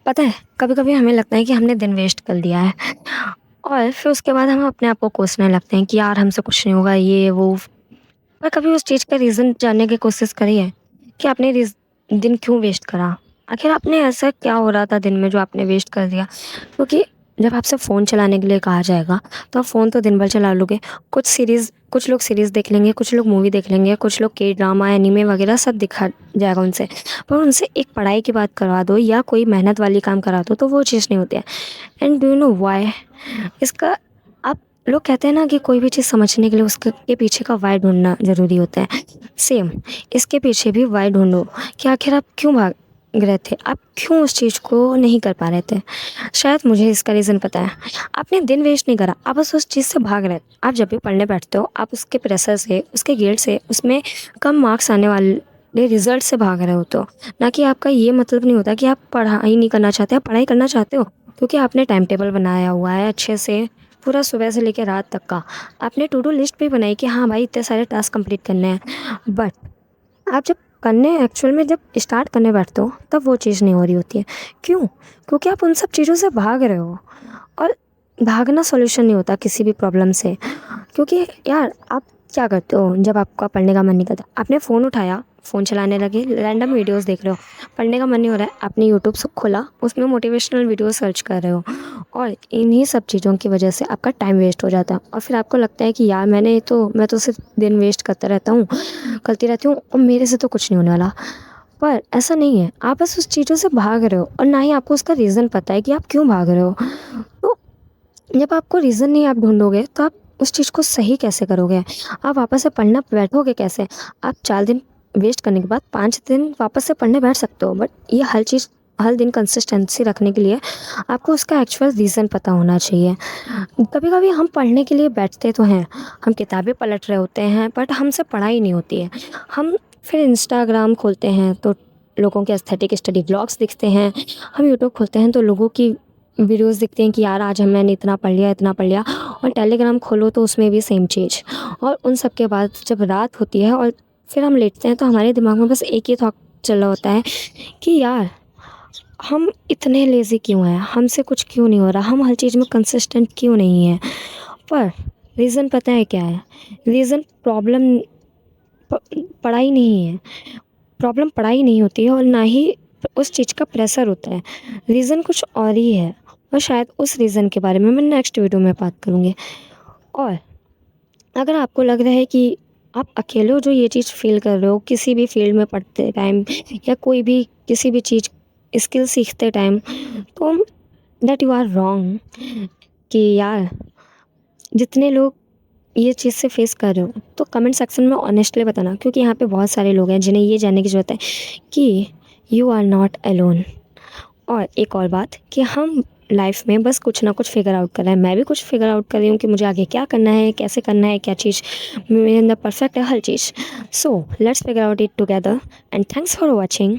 पता है, कभी-कभी हमें लगता है कि हमने दिन वेस्ट कर दिया है और फिर उसके बाद हम अपने आप को कोसने लगते हैं कि यार हमसे कुछ नहीं होगा ये वो। पर कभी उस चीज़ का रीज़न जानने की कोशिश करी है कि आपने दिन क्यों वेस्ट करा? आखिर आपने ऐसा क्या हो रहा था दिन में जो आपने वेस्ट कर दिया? क्योंकि जब आपसे फ़ोन चलाने के लिए कहा जाएगा, तो आप फ़ोन तो दिन भर चला लोगे। कुछ लोग सीरीज़ देख लेंगे, कुछ लोग मूवी देख लेंगे, कुछ लोग के ड्रामा, एनीमे वगैरह सब दिखा जाएगा उनसे। पर उनसे एक पढ़ाई की बात करवा दो या कोई मेहनत वाली काम करा दो, तो वो चीज़ नहीं होती है। And do you know why? इसका आप लोग कहते हैं ना कि कोई भी चीज़ समझने के लिए उसके के पीछे का व्हाय ढूँढना ज़रूरी होता है। सेम इसके पीछे भी व्हाय ढूँढो कि आखिर आप क्यों भाग रहे थे? आप क्यों उस चीज़ को नहीं कर पा रहे थे? शायद मुझे इसका रीज़न पता है। आपने दिन वेस्ट नहीं करा, आप बस उस चीज़ से भाग रहे थे। आप जब भी पढ़ने बैठते हो, आप उसके प्रेशर से, उसके गिल्ट से, उसमें कम मार्क्स आने वाले रिज़ल्ट से भाग रहे होते हो। ना कि आपका ये मतलब नहीं होता कि आप पढ़ाई नहीं करना चाहते, आप पढ़ाई करना चाहते हो क्योंकि आपने टाइम टेबल बनाया हुआ है अच्छे से, पूरा सुबह से लेके रात तक का। आपने टू डू लिस्ट भी बनाई कि हाँ भाई इतने सारे टास्क कंप्लीट करने हैं। बट आप जब करने एक्चुअल में जब स्टार्ट करने बैठते हो तब वो चीज़ नहीं हो रही होती है। क्यों? क्योंकि आप उन सब चीज़ों से भाग रहे हो और भागना सॉल्यूशन नहीं होता किसी भी प्रॉब्लम से। क्योंकि यार आप क्या करते हो जब आपका पढ़ने का मन नहीं करता? आपने फ़ोन उठाया, फ़ोन चलाने लगे, रैंडम वीडियोज़ देख रहे हो, पढ़ने का मन नहीं हो रहा है, आपने यूट्यूब खोला, उसमें मोटिवेशनल वीडियो सर्च कर रहे हो और इन्हीं सब चीज़ों की वजह से आपका टाइम वेस्ट हो जाता है और फिर आपको लगता है कि यार मैं तो सिर्फ दिन वेस्ट करता रहता हूँ, करती रहती हूँ और मेरे से तो कुछ नहीं होने वाला। पर ऐसा नहीं है, आप बस उस चीज़ों से भाग रहे हो और ना ही आपको उसका रीज़न पता है कि आप क्यों भाग रहे हो। तो जब आपको रीज़न नहीं आप ढूँढोगे तो आप उस चीज़ को सही कैसे करोगे? आप वापस से पढ़ना बैठोगे कैसे? आप 4 दिन वेस्ट करने के बाद 5 दिन वापस से पढ़ने बैठ सकते हो, बट ये हर दिन कंसिस्टेंसी रखने के लिए आपको उसका एक्चुअल रीज़न पता होना चाहिए। कभी-कभी हम पढ़ने के लिए बैठते तो हैं, हम किताबें पलट रहे होते हैं बट हमसे पढ़ाई नहीं होती है। हम फिर इंस्टाग्राम खोलते हैं तो लोगों के एस्थेटिक स्टडी व्लॉग्स दिखते हैं, हम यूट्यूब खोलते हैं तो लोगों की वीडियोज़ दिखते हैं कि यार आज मैंने इतना पढ़ लिया और टेलीग्राम खोलो तो उसमें भी सेम चीज़। और उन सब के बाद जब रात होती है और फिर हम लेटते हैं तो हमारे दिमाग में बस एक ही थॉट चल रहा होता है कि यार हम इतने लेज़ी क्यों हैं? हमसे कुछ क्यों नहीं हो रहा? हम हर चीज़ में कंसिस्टेंट क्यों नहीं हैं? पर रीज़न पता है क्या है? रीज़न प्रॉब्लम प पढ़ाई नहीं है। प्रॉब्लम पढ़ाई नहीं होती है और ना ही उस चीज़ का प्रेशर होता है। रीज़न कुछ और ही है और शायद उस रीज़न के बारे में मैं नेक्स्ट वीडियो में बात करूँगी। और अगर आपको लग रहा है कि आप अकेले हो जो ये चीज़ फ़ील कर रहे हो किसी भी फ़ील्ड में पढ़ते टाइम या कोई भी किसी भी चीज़ स्किल सीखते टाइम, तो दैट यू आर रॉन्ग कि यार जितने लोग ये चीज़ से फेस कर रहे हो तो कमेंट सेक्शन में ऑनेस्टली बताना, क्योंकि यहाँ पे बहुत सारे लोग हैं जिन्हें ये जानने की ज़रूरत है कि यू आर नॉट अलोन। और एक और बात कि हम लाइफ में बस कुछ ना कुछ फिगर आउट कर रहे हैं, मैं भी कुछ फिगर आउट कर रही हूँ कि मुझे आगे क्या करना है, कैसे करना है, क्या चीज़ मेरे अंदर परफेक्ट है, हर चीज़। So let's figure out it together and thanks for watching.